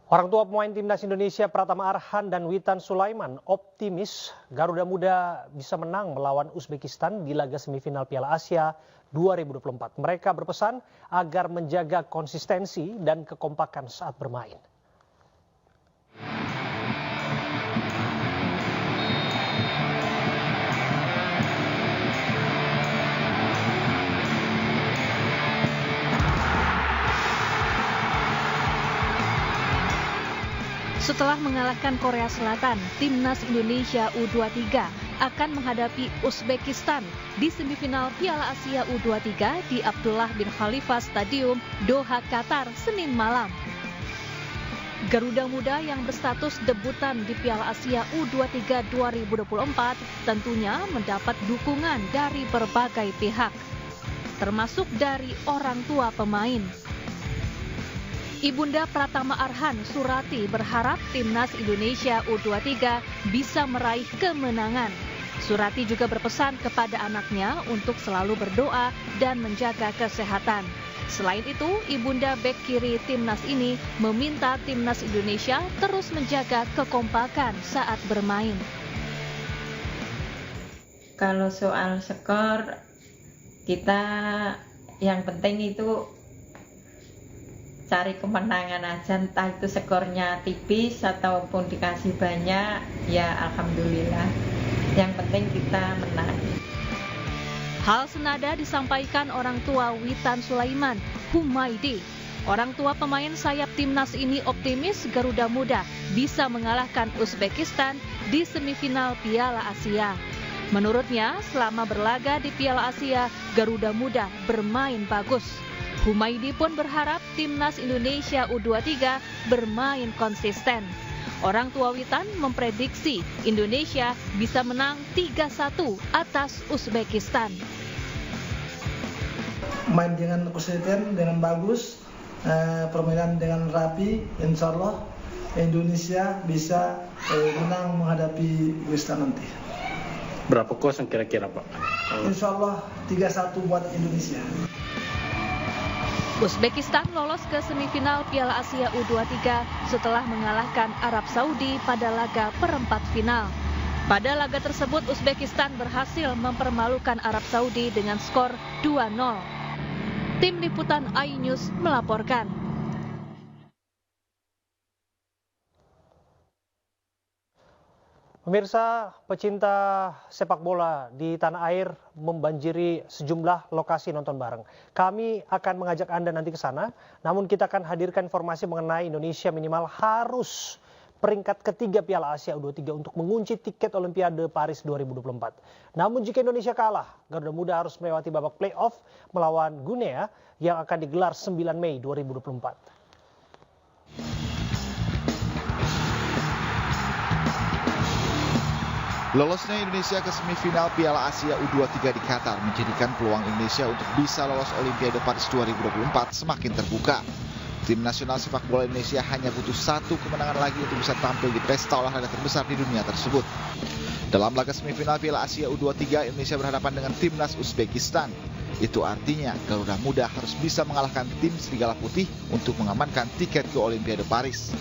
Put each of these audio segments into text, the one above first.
Orang tua pemain timnas Indonesia Pratama Arhan dan Witan Sulaiman optimis Garuda Muda bisa menang melawan Uzbekistan di laga semifinal Piala Asia 2024. Mereka berpesan agar menjaga konsistensi dan kekompakan saat bermain. Setelah mengalahkan Korea Selatan, timnas Indonesia U23 akan menghadapi Uzbekistan di semifinal Piala Asia U23 di Abdullah bin Khalifa Stadium, Doha, Qatar, Senin malam. Garuda Muda yang berstatus debutan di Piala Asia U23 2024 tentunya mendapat dukungan dari berbagai pihak, termasuk dari orang tua pemain. Ibunda Pratama Arhan, Surati, berharap timnas Indonesia U23 bisa meraih kemenangan. Surati juga berpesan kepada anaknya untuk selalu berdoa dan menjaga kesehatan. Selain itu, ibunda bek kiri timnas ini meminta timnas Indonesia terus menjaga kekompakan saat bermain. Kalau soal skor, kita yang penting itu cari kemenangan aja, entah itu skornya tipis ataupun dikasih banyak, ya alhamdulillah. Yang penting kita menang. Hal senada disampaikan orang tua Witan Sulaiman, Humaydi. Orang tua pemain sayap timnas ini optimis Garuda Muda bisa mengalahkan Uzbekistan di semifinal Piala Asia. Menurutnya, selama berlaga di Piala Asia, Garuda Muda bermain bagus. Humaydi pun berharap timnas Indonesia U23 bermain konsisten. Orang tua Witan memprediksi Indonesia bisa menang 3-1 atas Uzbekistan. Main dengan konsisten, dengan bagus, permainan dengan rapi, insya Allah Indonesia bisa menang menghadapi Uzbekistan nanti. Berapa kosong kira-kira Pak? Insya Allah 3-1 buat Indonesia. Uzbekistan lolos ke semifinal Piala Asia U23 setelah mengalahkan Arab Saudi pada laga perempat final. Pada laga tersebut, Uzbekistan berhasil mempermalukan Arab Saudi dengan skor 2-0. Tim Liputan iNews melaporkan. Pemirsa, pecinta sepak bola di tanah air membanjiri sejumlah lokasi nonton bareng. Kami akan mengajak Anda nanti ke sana, namun kita akan hadirkan informasi mengenai Indonesia minimal harus peringkat ketiga Piala Asia U23 untuk mengunci tiket Olimpiade Paris 2024. Namun jika Indonesia kalah, Garuda Muda harus melewati babak play-off melawan Guinea yang akan digelar 9 Mei 2024. Lolosnya Indonesia ke semifinal Piala Asia U23 di Qatar menjadikan peluang Indonesia untuk bisa lolos Olimpiade Paris 2024 semakin terbuka. Tim nasional sepak bola Indonesia hanya butuh satu kemenangan lagi untuk bisa tampil di pesta olahraga terbesar di dunia tersebut. Dalam laga semifinal Piala Asia U23, Indonesia berhadapan dengan timnas Uzbekistan. Itu artinya Garuda Muda harus bisa mengalahkan tim Serigala Putih untuk mengamankan tiket ke Olimpiade Paris.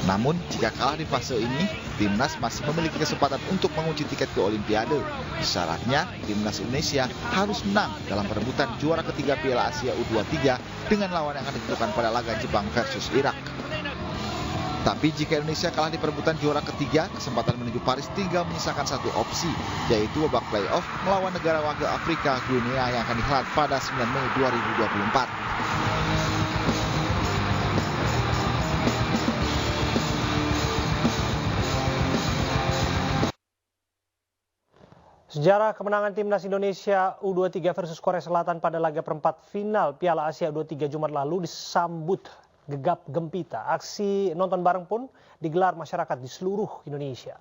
Namun, jika kalah di fase ini, timnas masih memiliki kesempatan untuk mengunci tiket ke Olimpiade. Syaratnya, timnas Indonesia harus menang dalam perebutan juara ketiga Piala Asia U23 dengan lawan yang akan ditentukan pada laga Jepang versus Irak. Tapi jika Indonesia kalah di perebutan juara ketiga, kesempatan menuju Paris tinggal menyisakan satu opsi, yaitu babak play-off melawan negara warga Afrika, Guinea yang akan dihelat pada 9 Mei 2024. Sejarah kemenangan timnas Indonesia U23 versus Korea Selatan pada laga perempat final Piala Asia U23 Jumat lalu disambut gegap gempita. Aksi nonton bareng pun digelar masyarakat di seluruh Indonesia.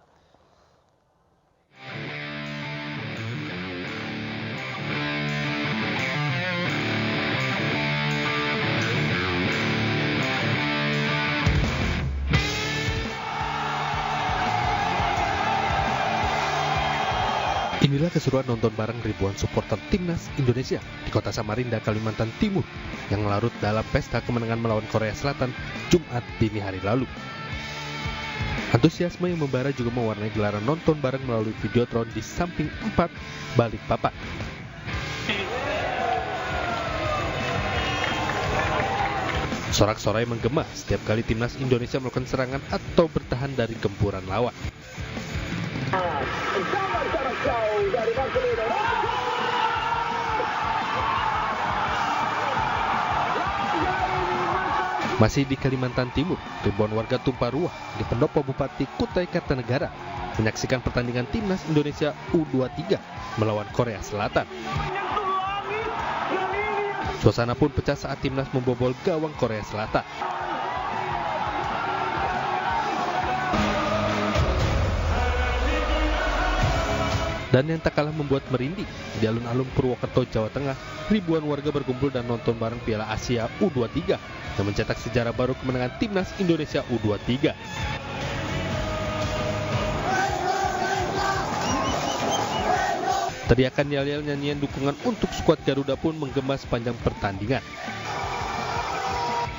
Inilah keseruan nonton bareng ribuan supporter timnas Indonesia di kota Samarinda, Kalimantan Timur yang larut dalam pesta kemenangan melawan Korea Selatan Jumat dini hari lalu. Antusiasme yang membara juga mewarnai gelaran nonton bareng melalui videotron di samping 4 Balikpapan. Sorak-sorai menggema setiap kali timnas Indonesia melakukan serangan atau bertahan dari gempuran lawan. Masih di Kalimantan Timur, ribuan warga tumpah ruah di pendopo Bupati Kutai Kartanegara menyaksikan pertandingan timnas Indonesia U23 melawan Korea Selatan. Suasana pun pecah saat timnas membobol gawang Korea Selatan. Dan yang tak kalah membuat merinding, di alun-alun Purwokerto, Jawa Tengah, ribuan warga berkumpul dan nonton bareng Piala Asia U23 yang mencetak sejarah baru kemenangan timnas Indonesia U23. Teriakan yel-yel nyanyian dukungan untuk skuad Garuda pun menggema sepanjang pertandingan.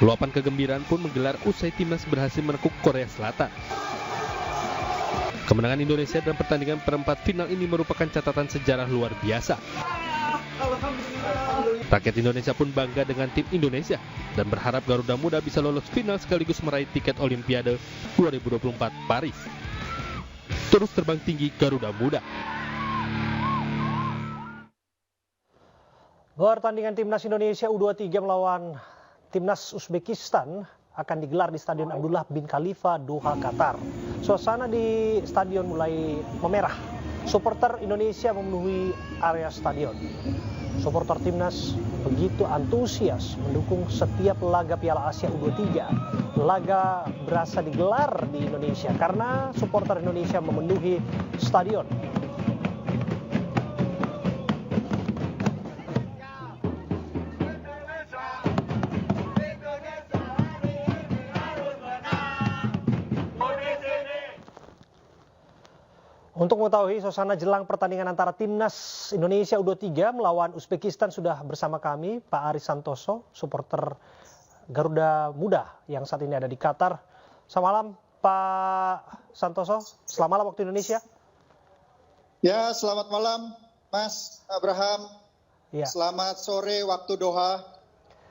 Luapan kegembiraan pun menggelar usai timnas berhasil menekuk Korea Selatan. Kemenangan Indonesia dalam pertandingan perempat final ini merupakan catatan sejarah luar biasa. Rakyat Indonesia pun bangga dengan tim Indonesia dan berharap Garuda Muda bisa lolos final sekaligus meraih tiket Olimpiade 2024 Paris. Terus terbang tinggi Garuda Muda. Pertandingan timnas Indonesia U23 melawan timnas Uzbekistan akan digelar di Stadion Abdullah bin Khalifa, Doha, Qatar. Suasana di stadion mulai memerah. Supporter Indonesia memenuhi area stadion. Supporter timnas begitu antusias mendukung setiap laga Piala Asia U23. Laga berasa digelar di Indonesia karena supporter Indonesia memenuhi stadion. Untuk mengetahui suasana jelang pertandingan antara timnas Indonesia U23 melawan Uzbekistan sudah bersama kami Pak Aris Santoso, supporter Garuda Muda yang saat ini ada di Qatar. Selamat malam Pak Santoso, selamat malam waktu Indonesia. Ya, selamat malam Mas Abraham. Ya. Selamat sore waktu Doha.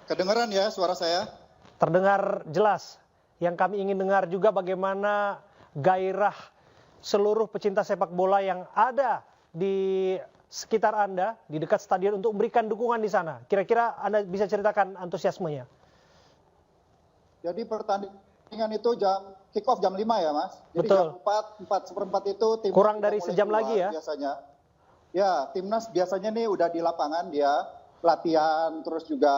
Kedengaran ya suara saya? Terdengar jelas. Yang kami ingin dengar juga bagaimana gairah seluruh pecinta sepak bola yang ada di sekitar Anda, di dekat stadion untuk memberikan dukungan di sana. Kira-kira Anda bisa ceritakan antusiasmenya? Jadi pertandingan itu kick off jam 5 ya Mas? Jadi betul. Jam 4:04 itu timnas kurang dari sejam lagi ya? Biasanya. Ya, timnas biasanya nih udah di lapangan dia latihan, terus juga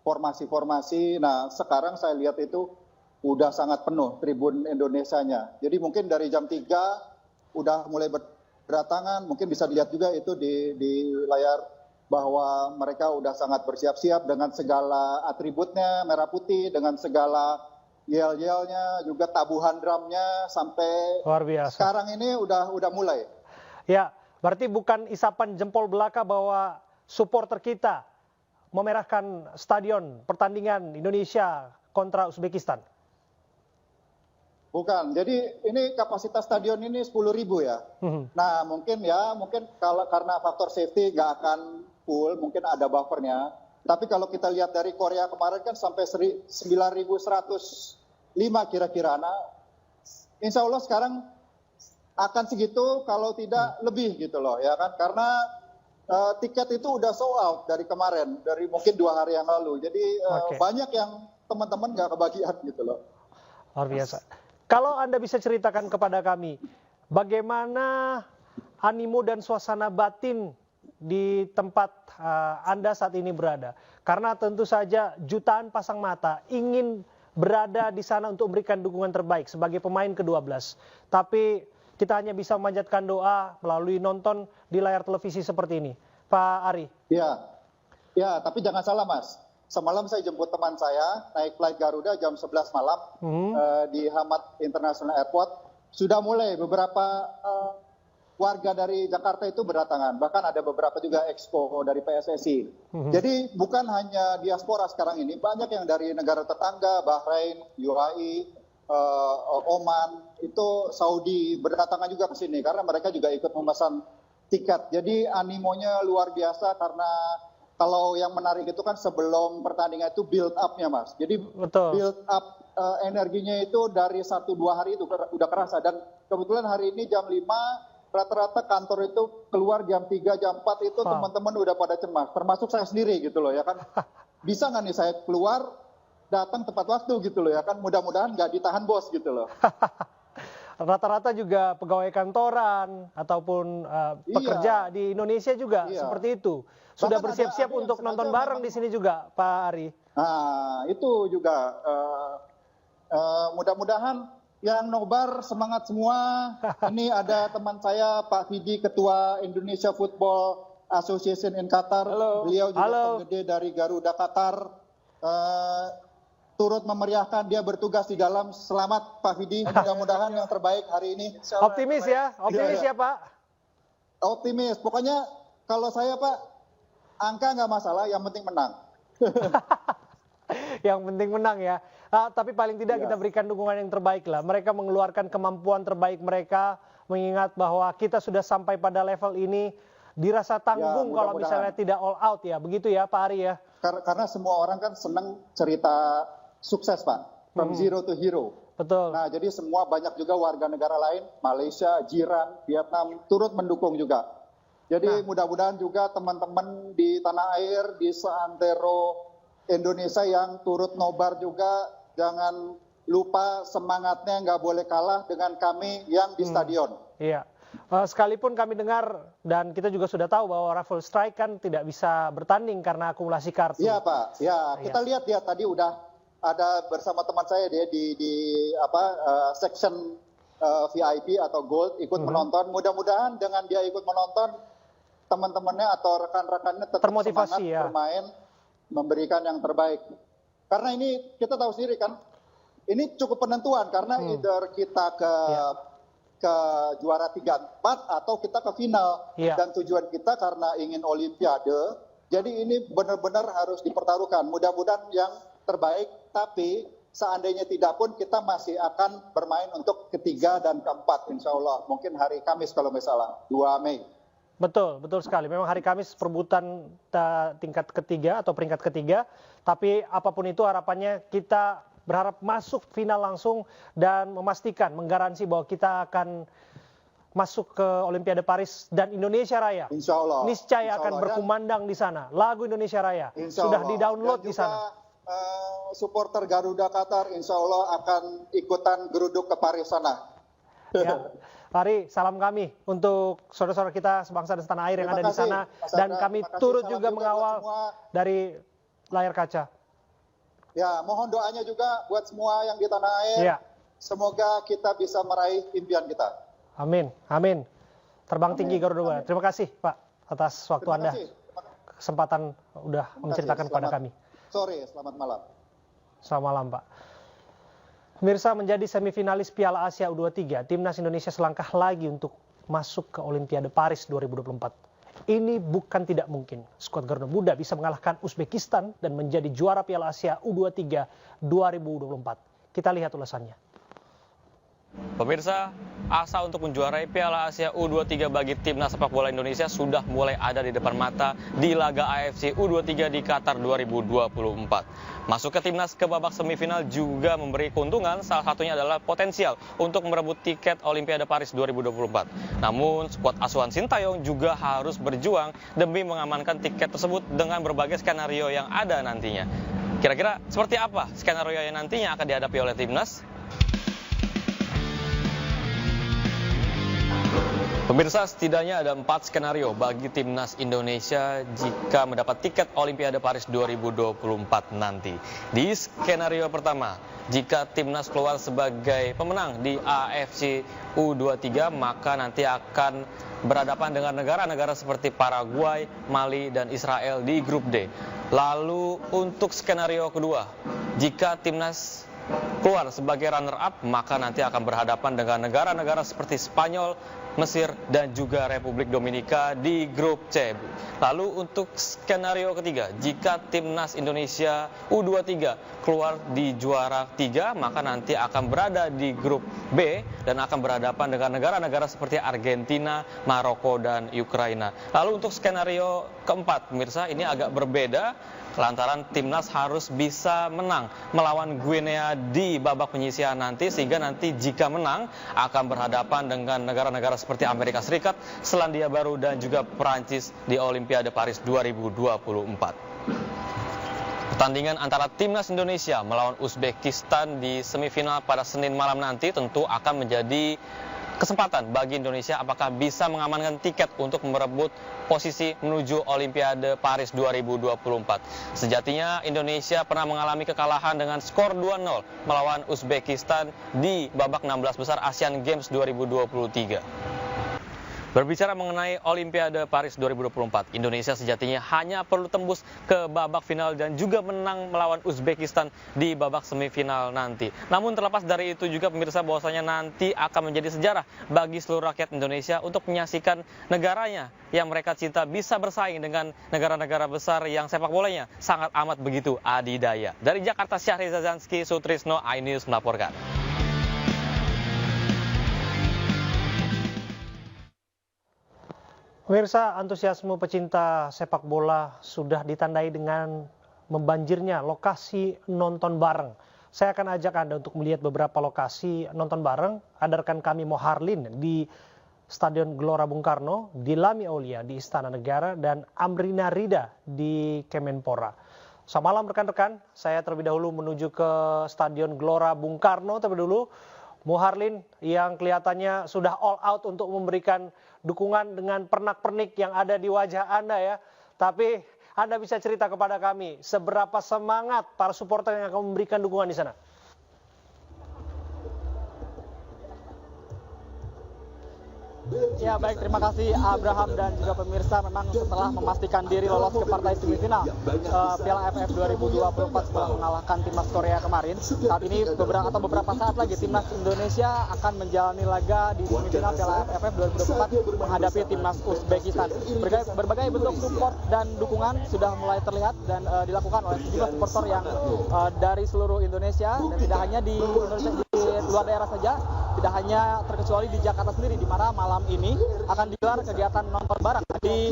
formasi-formasi. Nah, sekarang saya lihat itu udah sangat penuh tribun Indonesianya. Jadi mungkin dari jam 3 udah mulai berdatangan, mungkin bisa dilihat juga itu di layar bahwa mereka udah sangat bersiap-siap dengan segala atributnya, merah putih, dengan segala yel-yelnya, juga tabuhan drumnya sampai luar biasa. Sekarang ini udah mulai. Ya, berarti bukan isapan jempol belaka bahwa supporter kita memerahkan stadion pertandingan Indonesia kontra Uzbekistan. Bukan, jadi ini kapasitas stadion ini 10.000 ya. Nah mungkin kalau karena faktor safety nggak akan full, mungkin ada buffernya. Tapi kalau kita lihat dari Korea kemarin kan sampai 9.105 kira-kira. Nah, insya Allah sekarang akan segitu, kalau tidak lebih gitu loh ya kan. Karena tiket itu udah sold out dari kemarin, dari mungkin 2 hari yang lalu. Jadi banyak yang teman-teman nggak kebagian gitu loh. Luar biasa. Kalau Anda bisa ceritakan kepada kami, bagaimana animo dan suasana batin di tempat Anda saat ini berada? Karena tentu saja jutaan pasang mata ingin berada di sana untuk memberikan dukungan terbaik sebagai pemain ke-12. Tapi kita hanya bisa memanjatkan doa melalui nonton di layar televisi seperti ini. Pak Ari. Ya, tapi jangan salah Mas. Semalam saya jemput teman saya naik flight Garuda jam 11 malam di Hamad International Airport. Sudah mulai beberapa warga dari Jakarta itu berdatangan. Bahkan ada beberapa juga expo dari PSSI. Jadi bukan hanya diaspora sekarang ini, banyak yang dari negara tetangga, Bahrain, UAE, Oman, itu Saudi berdatangan juga ke sini karena mereka juga ikut memesan tiket. Jadi animonya luar biasa karena kalau yang menarik itu kan sebelum pertandingan itu build up-nya, Mas. Jadi build up energinya itu dari 1-2 hari itu udah kerasa. Dan kebetulan hari ini jam 5 rata-rata kantor itu keluar jam 3, jam 4 itu teman-teman udah pada cemas. Termasuk saya sendiri gitu loh ya kan. Bisa nggak nih saya keluar datang tepat waktu gitu loh ya kan. Mudah-mudahan nggak ditahan bos gitu loh. Rata-rata juga pegawai kantoran ataupun pekerja di Indonesia juga seperti itu. Sudah bersiap-siap untuk nonton bareng di sini juga, Pak Ari. Nah, itu juga mudah-mudahan yang nobar semangat semua. Ini ada teman saya Pak Fidi, Ketua Indonesia Football Association in Qatar. Beliau juga penggede dari Garuda Qatar. Turut memeriahkan, dia bertugas di dalam. Selamat Pak Fidi, mudah-mudahan yang terbaik hari ini. Optimis ya, ya Pak. Optimis, pokoknya kalau saya Pak, angka nggak masalah, yang penting menang. Yang penting menang ya. Tapi paling tidak kita berikan dukungan yang terbaik lah. Mereka mengeluarkan kemampuan terbaik mereka, mengingat bahwa kita sudah sampai pada level ini, dirasa tanggung kalau misalnya tidak all out ya. Begitu ya Pak Ari ya. Karena semua orang kan senang cerita sukses Pak, from zero to hero. Betul. Nah jadi semua banyak juga warga negara lain, Malaysia, jiran, Vietnam, turut mendukung juga. Jadi mudah-mudahan juga teman-teman di tanah air, di seantero Indonesia yang turut nobar juga, jangan lupa semangatnya nggak boleh kalah dengan kami yang di stadion. Iya. Sekalipun kami dengar dan kita juga sudah tahu bahwa Raffle Strike kan tidak bisa bertanding karena akumulasi kartu. Iya Pak, ya kita lihat ya tadi udah ada bersama teman saya dia di section VIP atau Gold ikut menonton. Mudah-mudahan dengan dia ikut menonton, teman-temannya atau rekan-rekannya tetap semangat bermain, memberikan yang terbaik. Karena ini kita tahu sendiri kan, ini cukup penentuan karena either kita ke juara 3-4 atau kita ke final. Dan tujuan kita karena ingin Olimpiade, jadi ini benar-benar harus dipertaruhkan. Mudah-mudahan yang terbaik, tapi seandainya tidak pun kita masih akan bermain untuk ketiga dan keempat insya Allah. Mungkin hari Kamis kalau nggak salah, 2 Mei. Betul, betul sekali. Memang hari Kamis perebutan tingkat ketiga atau peringkat ketiga. Tapi apapun itu harapannya kita berharap masuk final langsung dan memastikan, menggaransi bahwa kita akan masuk ke Olimpiade Paris dan Indonesia Raya. Insya Allah. Niscaya akan berkumandang di sana. Lagu Indonesia Raya sudah di-download di sana. Supporter Garuda Qatar insya Allah akan ikutan geruduk ke Paris sana. Ya. Pak Ari, salam kami untuk saudara-saudara kita sebangsa dan setanah air yang ada di sana. Dan kami turut juga mengawal dari layar kaca. Ya, mohon doanya juga buat semua yang di tanah air. Semoga kita bisa meraih impian kita. Amin, amin. Terbang tinggi Garuda. Terima kasih Pak atas waktu Anda. Kesempatan udah menceritakan kepada kami. Sore, selamat malam. Selamat malam Pak. Pemirsa, menjadi semifinalis Piala Asia U23, Timnas Indonesia selangkah lagi untuk masuk ke Olimpiade Paris 2024. Ini bukan tidak mungkin. Skuad Garuda Muda bisa mengalahkan Uzbekistan dan menjadi juara Piala Asia U23 2024. Kita lihat ulasannya. Pemirsa, asa untuk menjuarai Piala Asia U23 bagi Timnas sepak bola Indonesia sudah mulai ada di depan mata di laga AFC U23 di Qatar 2024. Masuk ke Timnas ke babak semifinal juga memberi keuntungan, salah satunya adalah potensial untuk merebut tiket Olimpiade Paris 2024. Namun, skuad asuhan Sintayong juga harus berjuang demi mengamankan tiket tersebut dengan berbagai skenario yang ada nantinya. Kira-kira seperti apa skenario yang nantinya akan dihadapi oleh Timnas? Pemirsa, setidaknya ada 4 skenario bagi Timnas Indonesia jika mendapat tiket Olimpiade Paris 2024 nanti. Di skenario pertama, jika Timnas keluar sebagai pemenang di AFC U23, maka nanti akan berhadapan dengan negara-negara seperti Paraguay, Mali, dan Israel di grup D. Lalu untuk skenario kedua, jika Timnas keluar sebagai runner-up, maka nanti akan berhadapan dengan negara-negara seperti Spanyol, Mesir, dan juga Republik Dominika di grup C. Lalu untuk skenario ketiga, jika timnas Indonesia U23 keluar di juara 3, maka nanti akan berada di grup B dan akan berhadapan dengan negara-negara seperti Argentina, Maroko, dan Ukraina. Lalu untuk skenario keempat, pemirsa, ini agak berbeda. Lantaran timnas harus bisa menang melawan Guinea di babak penyisihan nanti, sehingga nanti jika menang akan berhadapan dengan negara-negara seperti Amerika Serikat, Selandia Baru, dan juga Perancis di Olimpiade Paris 2024. Pertandingan antara timnas Indonesia melawan Uzbekistan di semifinal pada Senin malam nanti tentu akan menjadi kesempatan bagi Indonesia apakah bisa mengamankan tiket untuk merebut posisi menuju Olimpiade Paris 2024. Sejatinya Indonesia pernah mengalami kekalahan dengan skor 2-0 melawan Uzbekistan di babak 16 besar Asian Games 2023. Berbicara mengenai Olimpiade Paris 2024, Indonesia sejatinya hanya perlu tembus ke babak final dan juga menang melawan Uzbekistan di babak semifinal nanti. Namun terlepas dari itu juga pemirsa, bahwasanya nanti akan menjadi sejarah bagi seluruh rakyat Indonesia untuk menyaksikan negaranya yang mereka cinta bisa bersaing dengan negara-negara besar yang sepak bolanya sangat amat begitu adidaya. Dari Jakarta, Syahriza Zanski, Sutrisno, iNews melaporkan. Pemirsa, antusiasme pecinta sepak bola sudah ditandai dengan membanjirnya lokasi nonton bareng. Saya akan ajak Anda untuk melihat beberapa lokasi nonton bareng. Ada rekan kami Moharlin di Stadion Gelora Bung Karno, di Lami Aulia di Istana Negara, dan Amrina Rida di Kemenpora. Selamat malam rekan-rekan, saya terlebih dahulu menuju ke Stadion Gelora Bung Karno terlebih dahulu. Moharlin yang kelihatannya sudah all out untuk memberikan dukungan dengan pernak-pernik yang ada di wajah Anda ya. Tapi Anda bisa cerita kepada kami seberapa semangat para supporter yang akan memberikan dukungan di sana? Ya baik, terima kasih Abraham dan juga pemirsa. Memang setelah memastikan diri lolos ke partai semifinal Piala AFF 2024 setelah mengalahkan timnas Korea kemarin, saat ini beberapa saat lagi timnas Indonesia akan menjalani laga di semifinal Piala AFF 2024 menghadapi timnas Uzbekistan. Berbagai bentuk support dan dukungan sudah mulai terlihat dan dilakukan oleh sejumlah supporter yang dari seluruh Indonesia, dan tidak hanya di Indonesia, di luar daerah saja, tidak hanya terkecuali di Jakarta sendiri, di mana malam ini akan digelar kegiatan nonton bareng di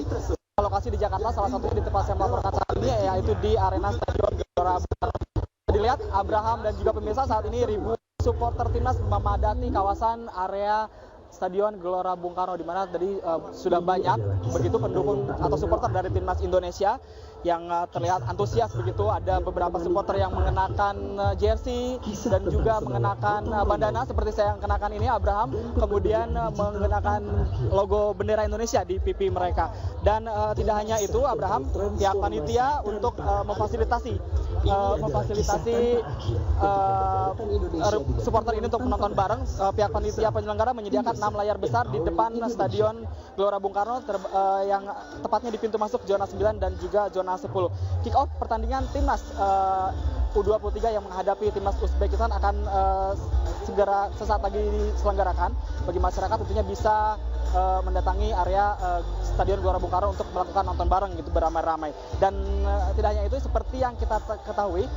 lokasi di Jakarta, salah satunya di tempat saya melaporkan saat ini, yaitu di arena Stadion Gelora Bung Karno. Dilihat Abraham dan juga pemirsa, saat ini ribuan supporter timnas memadati kawasan area Stadion Gelora Bung Karno, di mana tadi sudah banyak begitu pendukung atau supporter dari timnas Indonesia yang terlihat antusias begitu. Ada beberapa supporter yang mengenakan jersey dan juga mengenakan bandana seperti saya yang kenakan ini, Abraham, kemudian mengenakan logo bendera Indonesia di pipi mereka. Dan tidak hanya itu, Abraham, pihak panitia untuk memfasilitasi supporter ini untuk menonton bareng, pihak panitia penyelenggara menyediakan 6 layar besar di depan Stadion Gelora Bung Karno yang tepatnya di pintu masuk zona 9 dan juga zona 10. Kick off pertandingan timnas U23 yang menghadapi timnas Uzbekistan akan segera sesaat lagi diselenggarakan. Bagi masyarakat tentunya bisa mendatangi area Stadion Gelora Bung Karno untuk melakukan nonton bareng gitu beramai-ramai. Dan tidak hanya itu, seperti yang kita ketahui,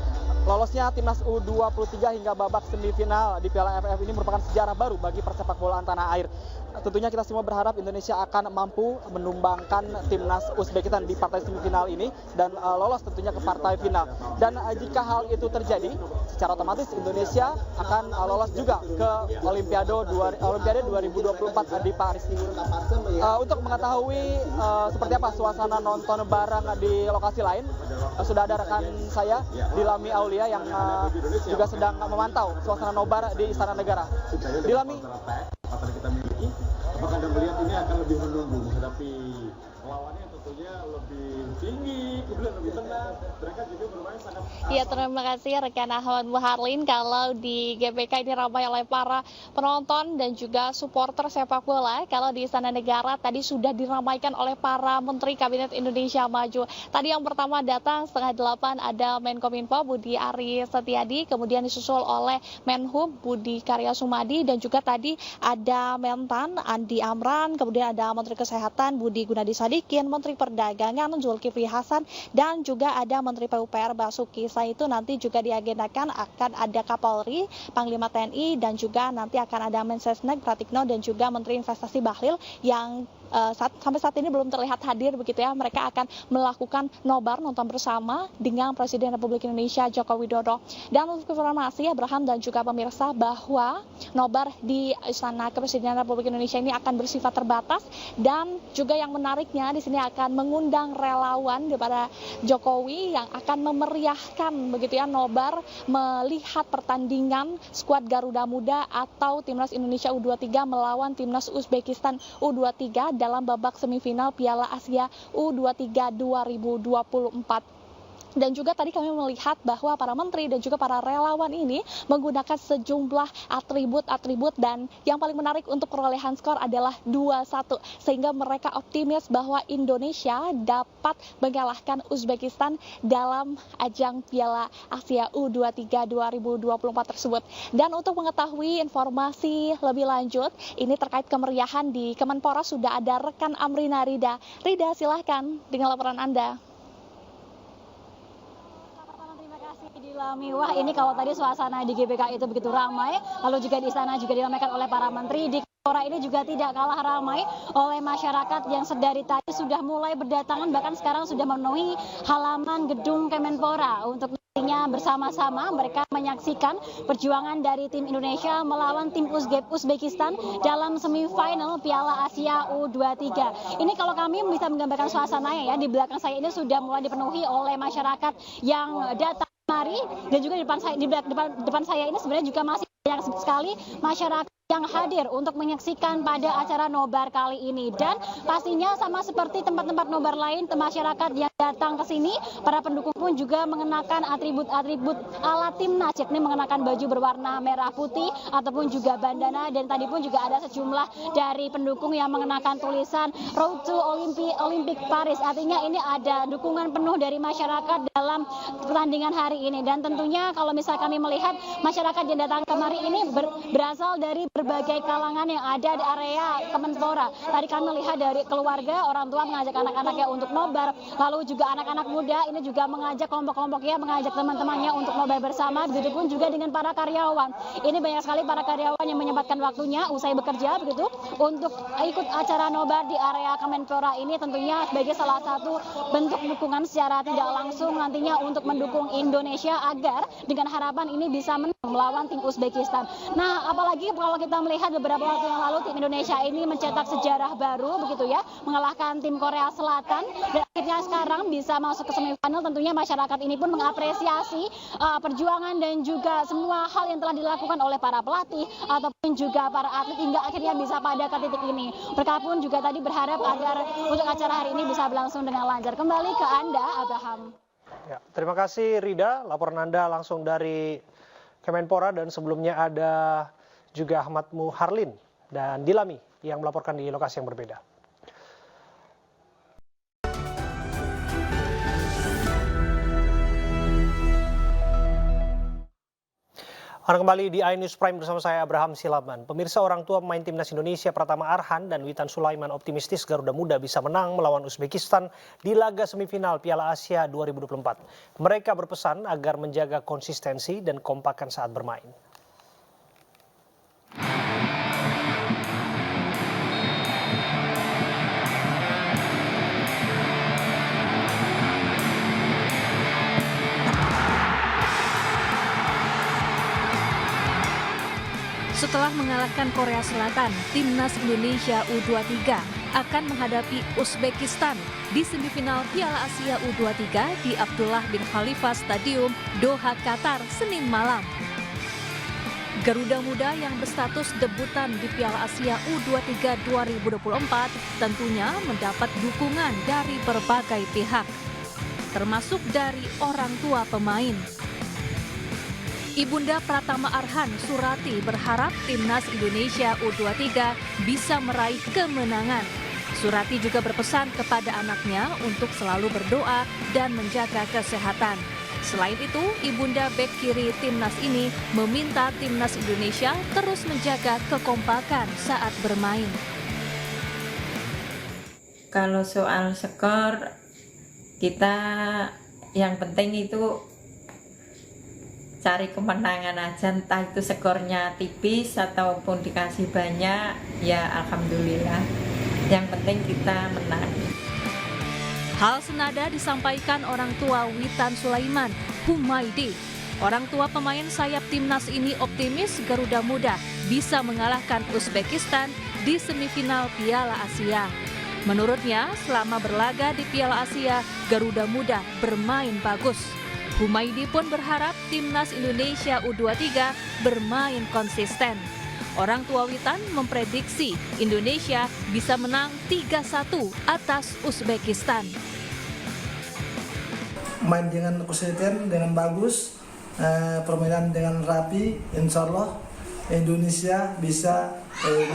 lolosnya timnas U23 hingga babak semifinal di Piala AFF ini merupakan sejarah baru bagi persepak bolaan tanah air. Tentunya kita semua berharap Indonesia akan mampu menumbangkan timnas Uzbekistan di partai semifinal ini dan lolos tentunya ke partai final. Dan jika hal itu terjadi, secara otomatis Indonesia akan lolos juga ke Olimpiade 2024 di Paris. Untuk mengetahui seperti apa suasana nonton bareng di lokasi lain, sudah ada rekan saya di Lami Aulia yang juga sedang memantau suasana nobar di Istana Negara. Di Lami. apakah Anda melihat ini akan lebih menunggu menghadapi lawannya tentunya lebih tinggi, kemudian lebih tenang. Mereka juga bermain sangat. Iya, terima kasih rekan Ahmad Muharlin. Kalau di GBK ini ramai oleh para penonton dan juga supporter sepak bola. Kalau di Istana Negara tadi sudah diramaikan oleh para Menteri Kabinet Indonesia Maju. Tadi yang pertama datang 7:30 ada Menkominfo Budi Ari Setiadi, kemudian disusul oleh Menhub Budi Karya Sumadi, dan juga tadi ada Mentan Andi Amran, kemudian ada Menteri Kesehatan Budi Gunadi Sadikin, Menteri Perdagangan Zulkifli Hasan, dan juga ada Menteri PUPR Basuki. Selain itu nanti juga diagendakan akan ada Kapolri, Panglima TNI, dan juga nanti akan ada Mensesnek Pratikno dan juga Menteri Investasi Bahlil yang sampai saat ini belum terlihat hadir begitu ya. Mereka akan melakukan nobar nonton bersama dengan Presiden Republik Indonesia Joko Widodo. Dan untuk informasi Abraham dan juga pemirsa bahwa nobar di Istana Kepresidenan Republik Indonesia ini akan bersifat terbatas, dan juga yang menariknya di sini akan mengundang relawan daripada Jokowi yang akan memeriahkan begitu ya nobar melihat pertandingan skuad Garuda Muda atau Timnas Indonesia U23 melawan Timnas Uzbekistan U23 dalam babak semifinal Piala Asia U23 2024. Dan juga tadi kami melihat bahwa para menteri dan juga para relawan ini menggunakan sejumlah atribut dan yang paling menarik untuk perolehan skor adalah 2-1. Sehingga mereka optimis bahwa Indonesia dapat mengalahkan Uzbekistan dalam ajang Piala Asia U23 2024 tersebut. Dan untuk mengetahui informasi lebih lanjut, ini terkait kemeriahan di Kemenpora sudah ada rekan Amrina Rida. Rida, silahkan dengan laporan Anda. Wah, ini kalau tadi suasana di GBK itu begitu ramai, lalu juga di istana juga diramaikan oleh para menteri. Di Kemenpora ini juga tidak kalah ramai oleh masyarakat yang sedari tadi sudah mulai berdatangan, bahkan sekarang sudah memenuhi halaman gedung Kemenpora untuk nantinya bersama-sama mereka menyaksikan perjuangan dari tim Indonesia melawan tim Uzbekistan dalam semifinal Piala Asia U23. Ini kalau kami bisa menggambarkan suasananya ya, di belakang saya ini sudah mulai dipenuhi oleh masyarakat yang datang kemari, dan juga di depan saya ini sebenarnya juga masih banyak sekali masyarakat yang hadir untuk menyaksikan pada acara nobar kali ini. Dan pastinya sama seperti tempat-tempat nobar lain, masyarakat yang datang ke sini, para pendukung pun juga mengenakan atribut-atribut ala timnas, yakni mengenakan baju berwarna merah putih ataupun juga bandana, dan tadi pun juga ada sejumlah dari pendukung yang mengenakan tulisan Road to Olympic Paris. Artinya ini ada dukungan penuh dari masyarakat dalam pertandingan hari ini. Dan tentunya kalau misalnya kami melihat masyarakat yang datang kemari ini berasal dari berbagai kalangan yang ada di area Kemenpora. Tadi kami melihat dari keluarga, orang tua mengajak anak-anaknya untuk nobar, lalu juga anak-anak muda ini juga mengajak kelompok-kelompoknya, mengajak teman-temannya untuk nobar bersama. Begitupun juga dengan para karyawan. Ini banyak sekali para karyawan yang menyempatkan waktunya usai bekerja begitu untuk ikut acara nobar di area Kemenpora ini, tentunya sebagai salah satu bentuk dukungan secara tidak langsung nantinya untuk mendukung Indonesia agar dengan harapan ini bisa menang melawan tim Uzbekistan. Nah, apalagi kalau kita melihat beberapa waktu yang lalu tim Indonesia ini mencetak sejarah baru begitu ya, mengalahkan tim Korea Selatan, dan akhirnya sekarang bisa masuk ke semifinal. Tentunya masyarakat ini pun mengapresiasi perjuangan dan juga semua hal yang telah dilakukan oleh para pelatih ataupun juga para atlet hingga akhirnya bisa pada ke titik ini. Mereka pun juga tadi berharap agar untuk acara hari ini bisa berlangsung dengan lancar. Kembali ke Anda, Abraham. Ya, terima kasih Rida, laporan Anda langsung dari Kemenpora, dan sebelumnya ada juga Ahmad Muharlin dan Dilami yang melaporkan di lokasi yang berbeda. Anda kembali di iNews Prime bersama saya Abraham Silaban. Pemirsa, orang tua pemain timnas Indonesia Pratama Arhan dan Witan Sulaiman optimistis Garuda Muda bisa menang melawan Uzbekistan di laga semifinal Piala Asia 2024. Mereka berpesan agar menjaga konsistensi dan kompakan saat bermain. Setelah mengalahkan Korea Selatan, Timnas Indonesia U23 akan menghadapi Uzbekistan di semifinal Piala Asia U23 di Abdullah bin Khalifa Stadium, Doha, Qatar, Senin malam. Garuda Muda yang berstatus debutan di Piala Asia U23 2024 tentunya mendapat dukungan dari berbagai pihak, termasuk dari orang tua pemain. Ibunda Pratama Arhan, Surati, berharap timnas Indonesia U23 bisa meraih kemenangan. Surati juga berpesan kepada anaknya untuk selalu berdoa dan menjaga kesehatan. Selain itu, Ibunda bek kiri timnas ini meminta timnas Indonesia terus menjaga kekompakan saat bermain. Kalau soal skor, kita yang penting itu cari kemenangan aja, entah itu skornya tipis ataupun dikasih banyak, ya alhamdulillah. Yang penting kita menang. Hal senada disampaikan orang tua Witan Sulaiman, Humaidi. Orang tua pemain sayap timnas ini optimis Garuda Muda bisa mengalahkan Uzbekistan di semifinal Piala Asia. Menurutnya, selama berlaga di Piala Asia, Garuda Muda bermain bagus. Humaidi pun berharap timnas Indonesia U23 bermain konsisten. Orang tua Witan memprediksi Indonesia bisa menang 3-1 atas Uzbekistan. Main dengan konsisten, dengan bagus, permainan dengan rapi, insya Allah Indonesia bisa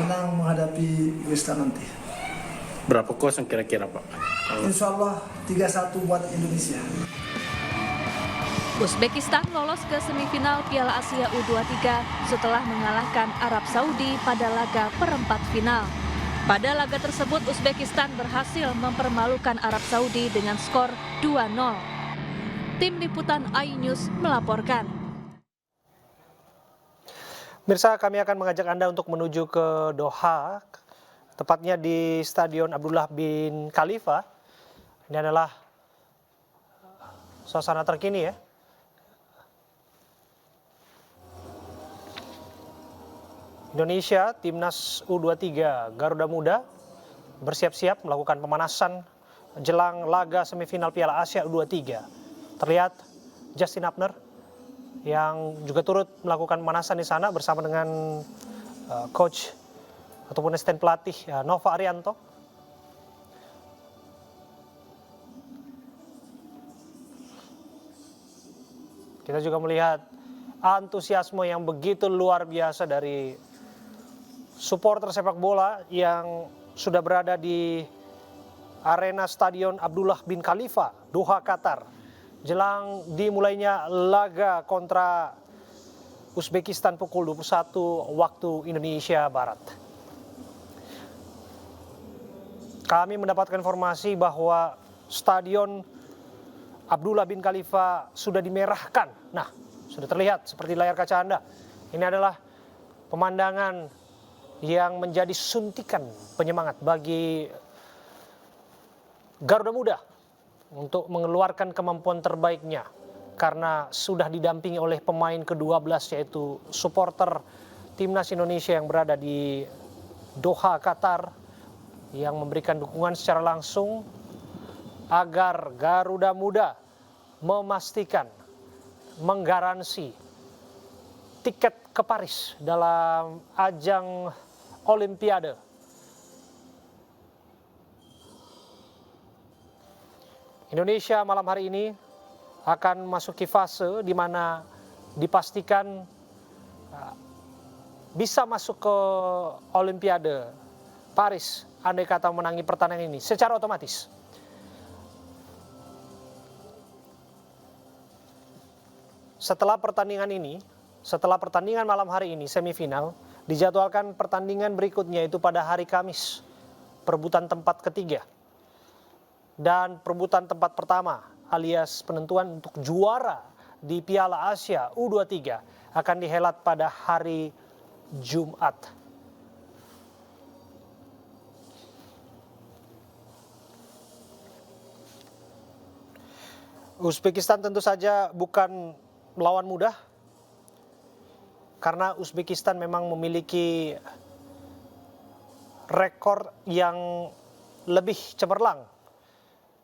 menang menghadapi Uzbekistan nanti. Berapa kosong kira-kira Pak? Insya Allah 3-1 buat Indonesia. Uzbekistan lolos ke semifinal Piala Asia U23 setelah mengalahkan Arab Saudi pada laga perempat final. Pada laga tersebut, Uzbekistan berhasil mempermalukan Arab Saudi dengan skor 2-0. Tim Liputan iNews melaporkan. Mirsa, kami akan mengajak Anda untuk menuju ke Doha, tepatnya di Stadion Abdullah bin Khalifa. Ini adalah suasana terkini ya. Indonesia, timnas U23 Garuda Muda bersiap-siap melakukan pemanasan jelang laga semifinal Piala Asia U23. Terlihat Justin Abner yang juga turut melakukan pemanasan di sana bersama dengan coach ataupun asisten pelatih Nova Arianto. Kita juga melihat antusiasme yang begitu luar biasa dari supporter sepak bola yang sudah berada di arena Stadion Abdullah bin Khalifa, Doha, Qatar. Jelang dimulainya laga kontra Uzbekistan pukul 21 waktu Indonesia Barat. Kami mendapatkan informasi bahwa Stadion Abdullah bin Khalifa sudah dimerahkan. Nah, sudah terlihat seperti layar kaca Anda. Ini adalah pemandangan yang menjadi suntikan penyemangat bagi Garuda Muda untuk mengeluarkan kemampuan terbaiknya karena sudah didampingi oleh pemain ke-12 yaitu supporter timnas Indonesia yang berada di Doha, Qatar yang memberikan dukungan secara langsung agar Garuda Muda memastikan menggaransi tiket ke Paris dalam ajang Olimpiade. Indonesia malam hari ini akan memasuki fase di mana dipastikan bisa masuk ke Olimpiade Paris andai kata menangi pertandingan ini secara otomatis. Setelah pertandingan malam hari ini semifinal, dijadwalkan pertandingan berikutnya itu pada hari Kamis, perebutan tempat ketiga. Dan perebutan tempat pertama alias penentuan untuk juara di Piala Asia U23 akan dihelat pada hari Jumat. Uzbekistan tentu saja bukan lawan mudah karena Uzbekistan memang memiliki rekor yang lebih cemerlang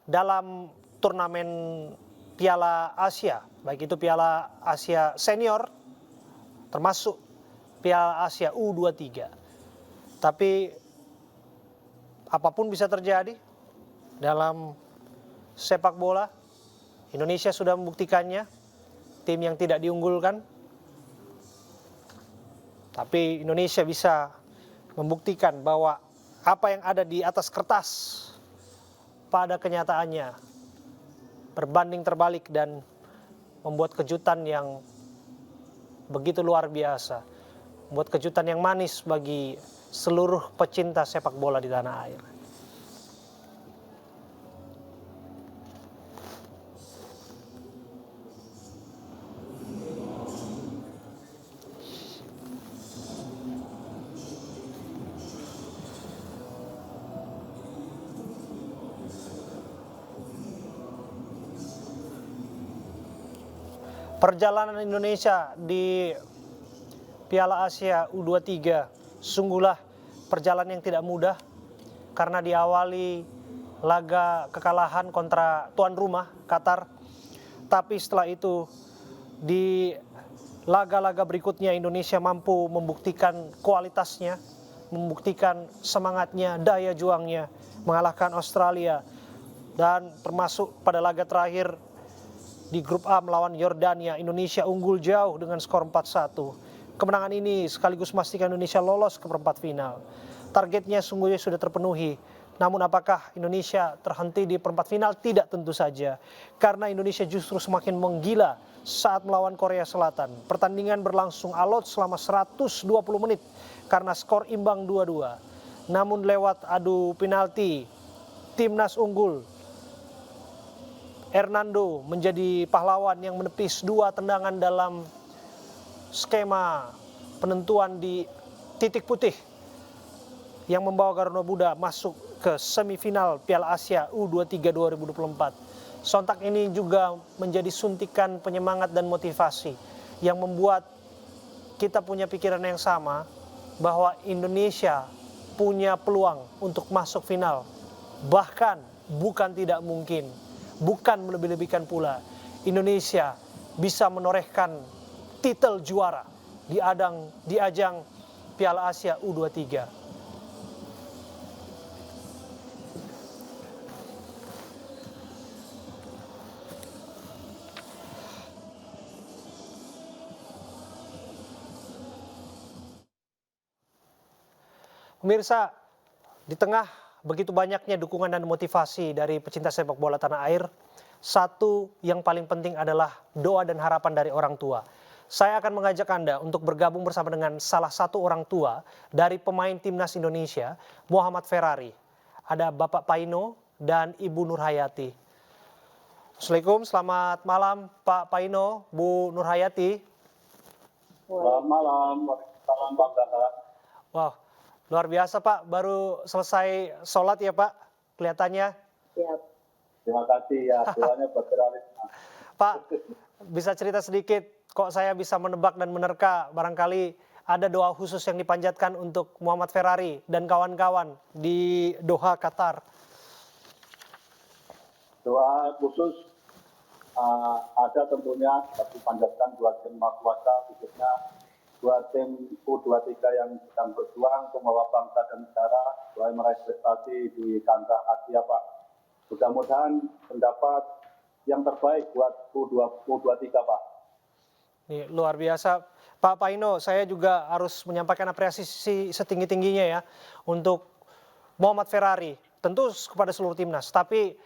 dalam turnamen Piala Asia, baik itu Piala Asia Senior termasuk Piala Asia U23. Tapi apapun bisa terjadi dalam sepak bola. Indonesia sudah membuktikannya, tim yang tidak diunggulkan. Tapi Indonesia bisa membuktikan bahwa apa yang ada di atas kertas pada kenyataannya berbanding terbalik dan membuat kejutan yang begitu luar biasa. Membuat kejutan yang manis bagi seluruh pecinta sepak bola di tanah air. Perjalanan Indonesia di Piala Asia U23 sungguhlah perjalanan yang tidak mudah karena diawali laga kekalahan kontra tuan rumah Qatar. Tapi setelah itu di laga-laga berikutnya Indonesia mampu membuktikan kualitasnya, membuktikan semangatnya, daya juangnya, mengalahkan Australia dan termasuk pada laga terakhir di grup A melawan Yordania, Indonesia unggul jauh dengan skor 4-1. Kemenangan ini sekaligus memastikan Indonesia lolos ke perempat final. Targetnya sungguhnya sudah terpenuhi. Namun apakah Indonesia terhenti di perempat final? Tidak, tentu saja. Karena Indonesia justru semakin menggila saat melawan Korea Selatan. Pertandingan berlangsung alot selama 120 menit karena skor imbang 2-2. Namun lewat adu penalti, timnas unggul. Hernando menjadi pahlawan yang menepis 2 tendangan dalam skema penentuan di titik putih yang membawa Garuda Muda masuk ke semifinal Piala Asia U23 2024. Sontak ini juga menjadi suntikan penyemangat dan motivasi yang membuat kita punya pikiran yang sama bahwa Indonesia punya peluang untuk masuk final. Bahkan bukan tidak mungkin. Bukan melebih-lebihkan pula, Indonesia bisa menorehkan titel juara di ajang Piala Asia U23. Pemirsa, di tengah begitu banyaknya dukungan dan motivasi dari pecinta sepak bola tanah air, satu yang paling penting adalah doa dan harapan dari orang tua. Saya akan mengajak Anda untuk bergabung bersama dengan salah satu orang tua dari pemain timnas Indonesia, Muhammad Ferrari. Ada Bapak Paino dan Ibu Nurhayati. Assalamualaikum, selamat malam Pak Paino, Bu Nurhayati. Selamat malam, salam Pak Dahlan. Wow. Luar biasa Pak, baru selesai sholat ya Pak, kelihatannya. Siap. Terima kasih ya, doanya buat Ferrari. Pak, bisa cerita sedikit, kok saya bisa menebak dan menerka, barangkali ada doa khusus yang dipanjatkan untuk Muhammad Ferrari dan kawan-kawan di Doha, Qatar. Doa khusus ada tentunya, dipanjatkan buat jemaah kuasa, khususnya buat tim U23 yang sedang berjuang untuk membawa bangsa dan negara mulai meraih prestasi di kancah Asia, Pak. Mudah-mudahan mendapat yang terbaik buat U23, Pak. Ini luar biasa. Pak Paino, saya juga harus menyampaikan apresiasi setinggi-tingginya ya untuk Muhammad Ferrari. Tentu kepada seluruh timnas, tapi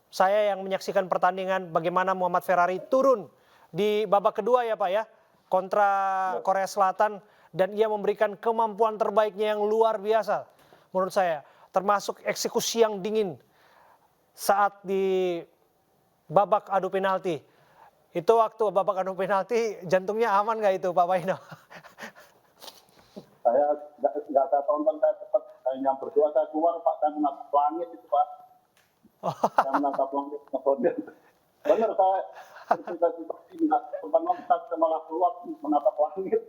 saya yang menyaksikan pertandingan bagaimana Muhammad Ferrari turun di babak kedua ya Pak ya, kontra Korea Selatan, dan ia memberikan kemampuan terbaiknya yang luar biasa menurut saya, termasuk eksekusi yang dingin saat di babak adu penalti. Itu waktu babak adu penalti jantungnya aman nggak itu Pak Paino? Saya nggak tonton, saya cepat hanya berdoa, saya keluar Pak, saya menatap langit itu Pak. Saya menatap langit, benar saya. Malah keluar menatap langit.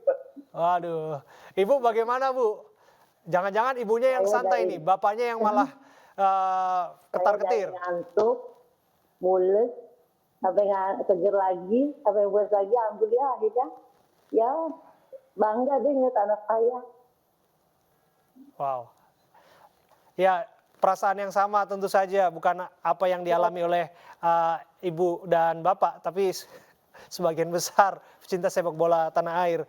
Waduh, Ibu bagaimana Bu? Jangan-jangan ibunya yang santai nih, bapaknya yang malah ketar-ketir. Ngantuk, mules, sampai seger lagi, sampai buat lagi, alhamdulillah akhirnya ya Bangga deh ingat anak saya. Wow. Ya, perasaan yang sama tentu saja, bukan apa yang dialami oleh Ibu dan Bapak, tapi sebagian besar pecinta sepak bola tanah air.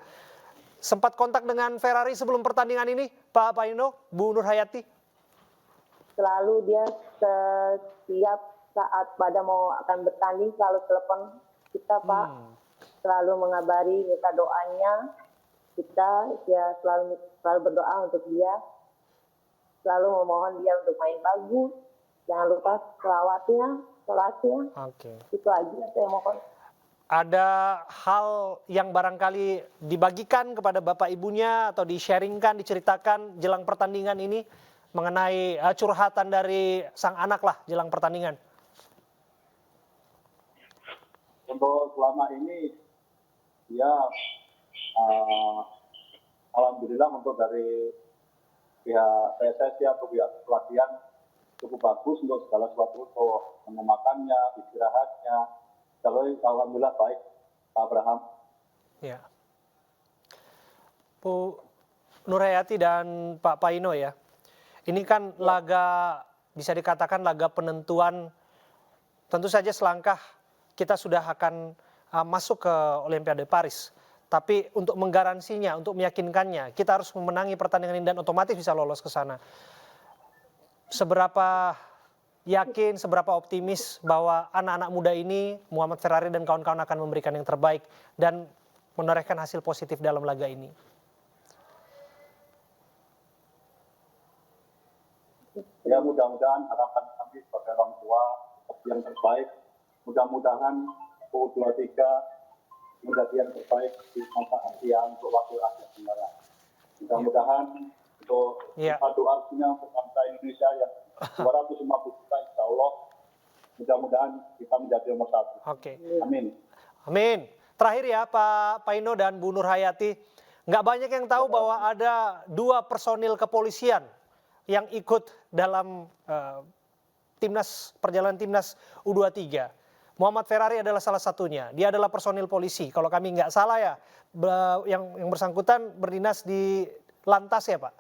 Sempat kontak dengan Ferrari sebelum pertandingan ini, Pak Paino, Bu Nur Hayati? Selalu dia setiap saat pada mau akan bertanding selalu telepon kita, Pak. Selalu mengabari, minta doanya. Kita ya selalu berdoa untuk dia. Selalu memohon dia untuk main bagus. Jangan lupa sholatnya. Oke. Itu aja saya mohon. Ada hal yang barangkali dibagikan kepada bapak ibunya atau di-sharingkan, diceritakan jelang pertandingan ini mengenai curhatan dari sang anak lah jelang pertandingan? Untuk selama ini ya alhamdulillah untuk dari pihak PSSI atau pihak pelatihan cukup bagus untuk segala sesuatu, untuk menu makannya, istirahatnya. Kalau alhamdulillah baik, Pak Abraham. Ya. Bu Nur Hayati dan Pak Paino ya. Ini kan laga, bisa dikatakan laga penentuan, tentu saja selangkah kita sudah akan masuk ke Olimpiade Paris. Tapi untuk menggaransinya, untuk meyakinkannya, kita harus memenangi pertandingan ini dan otomatis bisa lolos ke sana. Seberapa yakin, seberapa optimis bahwa anak-anak muda ini, Muhammad Ferrari dan kawan-kawan akan memberikan yang terbaik dan menorehkan hasil positif dalam laga ini? Ya mudah-mudahan harapan kami sebagai orang tua yang terbaik. Mudah-mudahan U23 menjadi yang terbaik di masa Asia untuk wakil Asia Tenggara. Mudah-mudahan untuk satu artinya untuk bangsa Indonesia yang 250 juta, insya Allah mudah-mudahan kita menjadi nomor 1. Oke. Amin. Amin. Terakhir ya Pak Paino dan Bu Nur Hayati, nggak banyak yang tahu bahwa ada 2 personil kepolisian yang ikut dalam perjalanan timnas U23. Muhammad Ferrari adalah salah satunya. Dia adalah personil polisi. Kalau kami nggak salah ya, yang bersangkutan berdinas di Lantas ya Pak?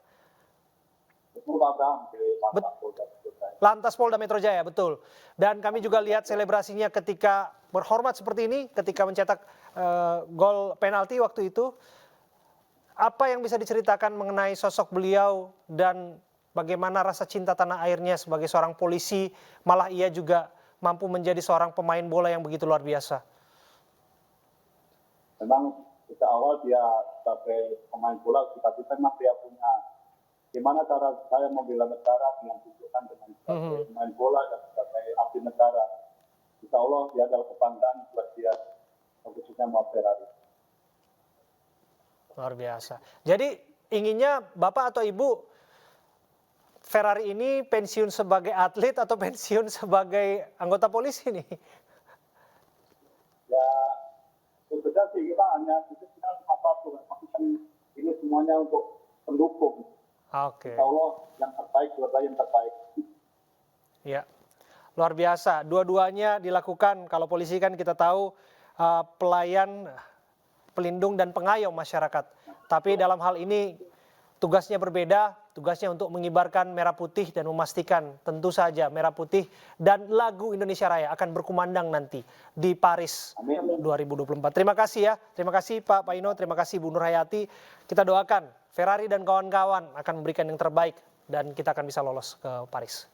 Lantas Polda Metro Jaya, betul. Dan kami juga lihat selebrasinya ketika berhormat seperti ini, ketika mencetak gol penalti waktu itu. Apa yang bisa diceritakan mengenai sosok beliau dan bagaimana rasa cinta tanah airnya sebagai seorang polisi, malah ia juga mampu menjadi seorang pemain bola yang begitu luar biasa? Memang sejak awal dia sebagai pemain bola, tapi memang dia punya gimana cara saya membela negara dengan tunjukkan dengan sebagai pemain bola dan sebagai abdi negara. Insya Allah dia adalah kebanggaan buat dia, khususnya Muhammad Ferrari. Luar biasa. Jadi inginnya Bapak atau Ibu Ferrari ini pensiun sebagai atlet atau pensiun sebagai anggota polisi nih? Ya, sebenarnya sih kita hanya kita apapun, ini semuanya untuk pendukung. Oke. Insya Allah yang terbaik, yang terbaik. Ya, luar biasa. Dua-duanya dilakukan. Kalau polisi kan kita tahu pelayan, pelindung dan pengayom masyarakat. Tapi dalam hal ini tugasnya berbeda. Tugasnya untuk mengibarkan merah putih dan memastikan tentu saja merah putih dan lagu Indonesia Raya akan berkumandang nanti di Paris 2024. Terima kasih ya. Terima kasih Pak Paino, terima kasih Bu Nur Hayati. Kita doakan Ferrari dan kawan-kawan akan memberikan yang terbaik dan kita akan bisa lolos ke Paris.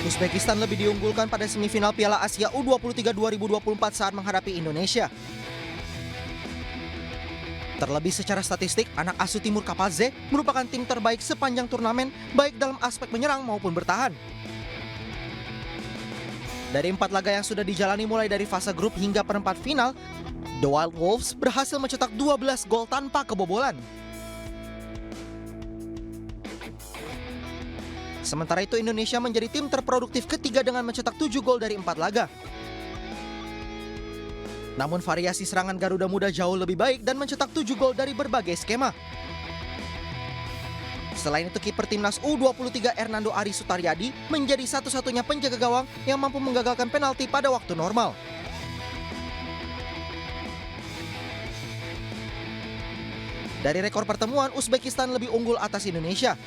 Uzbekistan lebih diunggulkan pada semifinal Piala Asia U23 2024 saat menghadapi Indonesia. Terlebih secara statistik, anak asuh Timur Kapadze merupakan tim terbaik sepanjang turnamen, baik dalam aspek menyerang maupun bertahan. Dari 4 laga yang sudah dijalani mulai dari fase grup hingga perempat final, The Wild Wolves berhasil mencetak 12 gol tanpa kebobolan. Sementara itu Indonesia menjadi tim terproduktif ketiga dengan mencetak 7 gol dari 4 laga. Namun variasi serangan Garuda Muda jauh lebih baik dan mencetak 7 gol dari berbagai skema. Selain itu kiper timnas U23 Hernando Ari Sutaryadi menjadi satu-satunya penjaga gawang yang mampu menggagalkan penalti pada waktu normal. Dari rekor pertemuan, Uzbekistan lebih unggul atas Indonesia.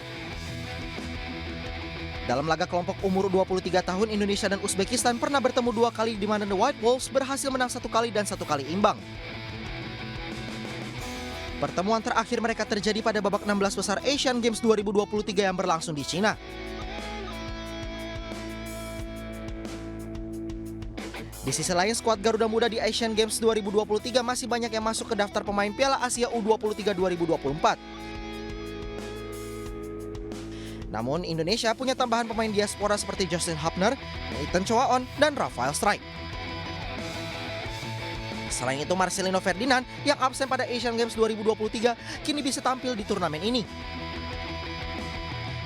Dalam laga kelompok umur 23 tahun, Indonesia dan Uzbekistan pernah bertemu 2 kali di mana The White Wolves berhasil menang 1 kali dan 1 kali imbang. Pertemuan terakhir mereka terjadi pada babak 16 besar Asian Games 2023 yang berlangsung di Cina. Di sisi lain, skuad Garuda Muda di Asian Games 2023 masih banyak yang masuk ke daftar pemain Piala Asia U23 2024. Namun, Indonesia punya tambahan pemain diaspora seperti Justin Hubner, Nathan Choaon, dan Rafael Strike. Selain itu, Marcelino Ferdinand yang absen pada Asian Games 2023 kini bisa tampil di turnamen ini.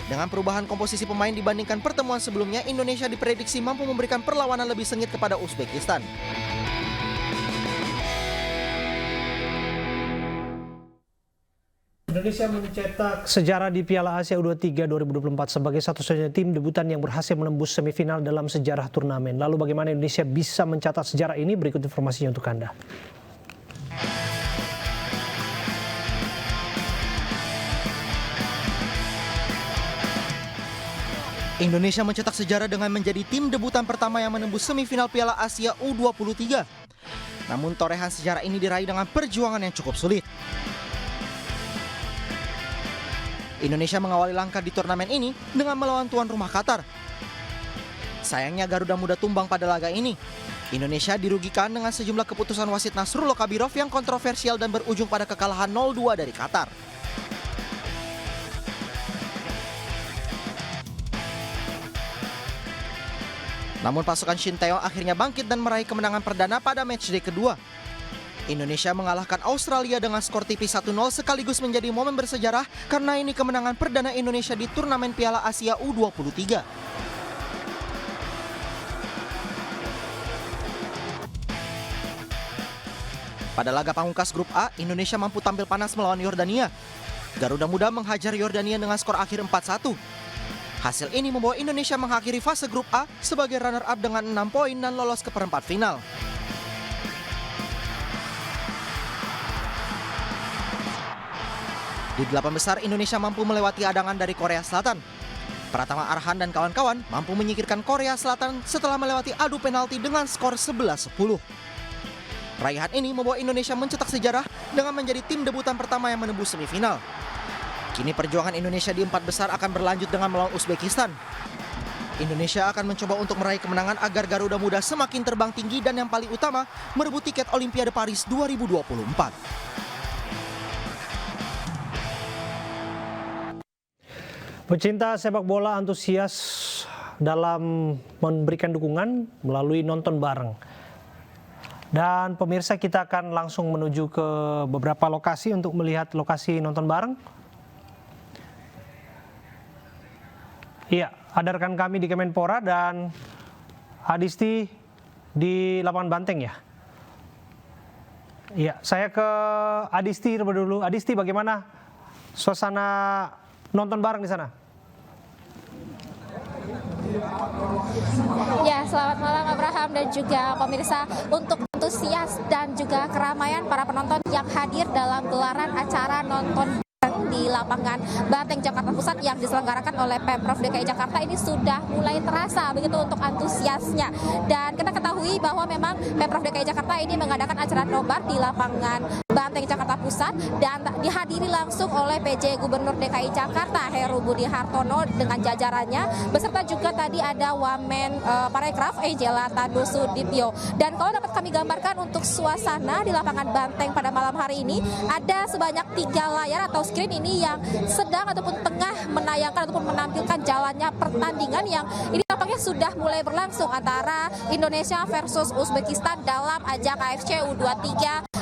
Dengan perubahan komposisi pemain dibandingkan pertemuan sebelumnya, Indonesia diprediksi mampu memberikan perlawanan lebih sengit kepada Uzbekistan. Indonesia mencetak sejarah di Piala Asia U23 2024 sebagai satu-satunya tim debutan yang berhasil menembus semifinal dalam sejarah turnamen. Lalu bagaimana Indonesia bisa mencatat sejarah ini? Berikut informasinya untuk Anda. Indonesia mencetak sejarah dengan menjadi tim debutan pertama yang menembus semifinal Piala Asia U23. Namun torehan sejarah ini diraih dengan perjuangan yang cukup sulit. Indonesia mengawali langkah di turnamen ini dengan melawan tuan rumah Qatar. Sayangnya Garuda Muda tumbang pada laga ini. Indonesia dirugikan dengan sejumlah keputusan wasit Nasrullah Kabirov yang kontroversial dan berujung pada kekalahan 0-2 dari Qatar. Namun pasukan Shin Taeyong akhirnya bangkit dan meraih kemenangan perdana pada matchday kedua. Indonesia mengalahkan Australia dengan skor tipis 1-0 sekaligus menjadi momen bersejarah karena ini kemenangan perdana Indonesia di turnamen Piala Asia U23. Pada laga pamungkas grup A, Indonesia mampu tampil panas melawan Yordania. Garuda Muda menghajar Yordania dengan skor akhir 4-1. Hasil ini membawa Indonesia mengakhiri fase grup A sebagai runner-up dengan 6 poin dan lolos ke perempat final. Di 8 besar, Indonesia mampu melewati hadangan dari Korea Selatan. Pratama Arhan dan kawan-kawan mampu menyingkirkan Korea Selatan setelah melewati adu penalti dengan skor 11-10. Raihan ini membawa Indonesia mencetak sejarah dengan menjadi tim debutan pertama yang menembus semifinal. Kini perjuangan Indonesia di 4 besar akan berlanjut dengan melawan Uzbekistan. Indonesia akan mencoba untuk meraih kemenangan agar Garuda Muda semakin terbang tinggi dan yang paling utama merebut tiket Olimpiade Paris 2024. Pecinta sepak bola antusias dalam memberikan dukungan melalui nonton bareng. Dan pemirsa, kita akan langsung menuju ke beberapa lokasi untuk melihat lokasi nonton bareng. Iya, ada rekan kami di Kemenpora dan Adisti di lapangan Banteng ya. Iya, saya ke Adisti dulu. Adisti, bagaimana suasana nonton bareng di sana? Ya, selamat malam Abraham dan juga pemirsa. Untuk antusias dan juga keramaian para penonton yang hadir dalam gelaran acara nonton di lapangan Banteng Jakarta Pusat yang diselenggarakan oleh Pemprov DKI Jakarta ini sudah mulai terasa begitu untuk antusiasnya. Dan kita ketahui bahwa memang Pemprov DKI Jakarta ini mengadakan acara nobar di lapangan Banteng Jakarta Pusat dan dihadiri langsung oleh PJ Gubernur DKI Jakarta Heru Budi Hartono dengan jajarannya, beserta juga tadi ada Wamen Parekraf Angela Tadu Sudipyo. Dan kalau dapat kami gambarkan untuk suasana di lapangan Banteng pada malam hari ini, ada sebanyak 3 layar atau screen ini yang sedang ataupun tengah menayangkan ataupun menampilkan jalannya pertandingan yang ini tampaknya sudah mulai berlangsung antara Indonesia versus Uzbekistan dalam ajang AFC U23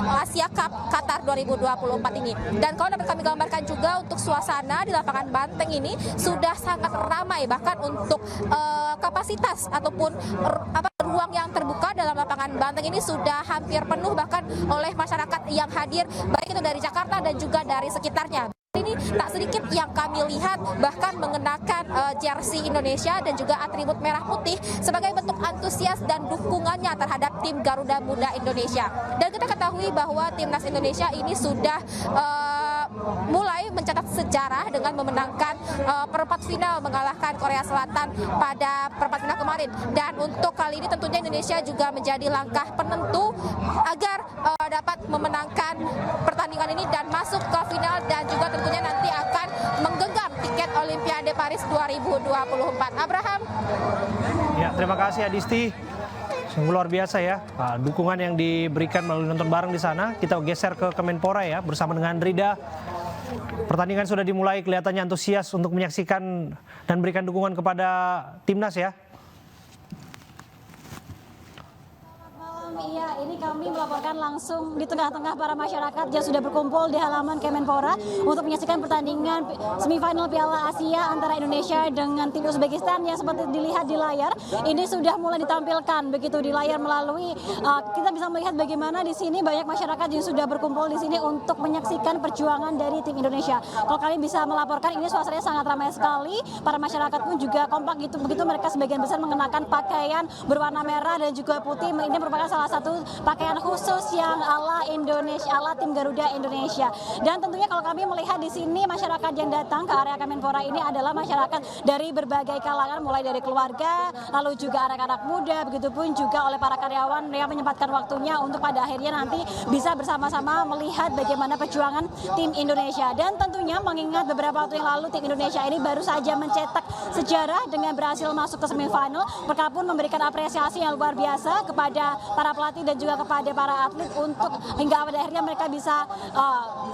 Asia Cup Qatar 2024 ini. Dan kalau dapat kami gambarkan juga untuk suasana di lapangan Banteng ini sudah sangat ramai, bahkan untuk kapasitas ataupun ruang yang terbuka dalam lapangan Banteng ini sudah hampir penuh bahkan oleh masyarakat yang hadir baik itu dari Jakarta dan juga dari sekitarnya. Ini tak sedikit yang kami lihat bahkan mengenakan jersey Indonesia dan juga atribut merah putih sebagai bentuk antusias dan dukungannya terhadap tim Garuda Muda Indonesia. Dan kita ketahui bahwa timnas Indonesia ini sudah mulai mencatat sejarah dengan memenangkan perempat final mengalahkan Korea Selatan pada perempat final kemarin. Dan untuk kali ini tentunya Indonesia juga menjadi langkah penentu agar dapat memenangkan pertandingan ini dan masuk ke final dan juga tentunya nanti akan menggenggam tiket Olimpiade Paris 2024. Abraham. Ya, terima kasih Adisti. Sungguh luar biasa ya, dukungan yang diberikan melalui nonton bareng di sana. Kita geser ke Kemenpora ya, bersama dengan Rida. Pertandingan sudah dimulai, kelihatannya antusias untuk menyaksikan dan berikan dukungan kepada timnas ya. Iya, ini kami melaporkan langsung di tengah-tengah para masyarakat yang sudah berkumpul di halaman Kemenpora untuk menyaksikan pertandingan semifinal Piala Asia antara Indonesia dengan tim Uzbekistan yang seperti dilihat di layar. Ini sudah mulai ditampilkan begitu di layar melalui kita bisa melihat bagaimana di sini banyak masyarakat yang sudah berkumpul di sini untuk menyaksikan perjuangan dari tim Indonesia. Kalau kalian bisa melaporkan ini suasananya sangat ramai sekali. Para masyarakat pun juga kompak gitu, begitu mereka sebagian besar mengenakan pakaian berwarna merah dan juga putih. Ini merupakan salah satu pakaian khusus yang ala Indonesia, ala tim Garuda Indonesia. Dan tentunya kalau kami melihat di sini masyarakat yang datang ke area Kemenpora ini adalah masyarakat dari berbagai kalangan, mulai dari keluarga, lalu juga anak-anak muda, begitupun juga oleh para karyawan yang menyempatkan waktunya untuk pada akhirnya nanti bisa bersama-sama melihat bagaimana perjuangan tim Indonesia. Dan tentunya mengingat beberapa waktu yang lalu tim Indonesia ini baru saja mencetak sejarah dengan berhasil masuk ke semifinal. Mereka pun memberikan apresiasi yang luar biasa kepada para pelatih dan juga kepada para atlet untuk hingga pada akhirnya mereka bisa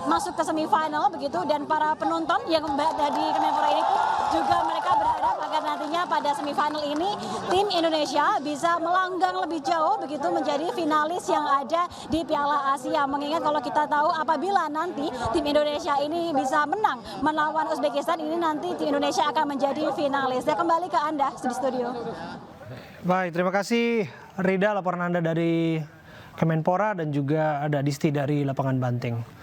masuk ke semifinal begitu. Dan para penonton yang dari Kemenpora ini pun juga mereka berharap agar nantinya pada semifinal ini tim Indonesia bisa melanggang lebih jauh begitu menjadi finalis yang ada di Piala Asia. Mengingat kalau kita tahu apabila nanti tim Indonesia ini bisa menang melawan Uzbekistan, ini nanti tim Indonesia akan menjadi finalis. Saya kembali ke Anda di studio. Baik, terima kasih Rida, laporan Anda dari Kemenpora, dan juga ada Disti dari lapangan Banteng.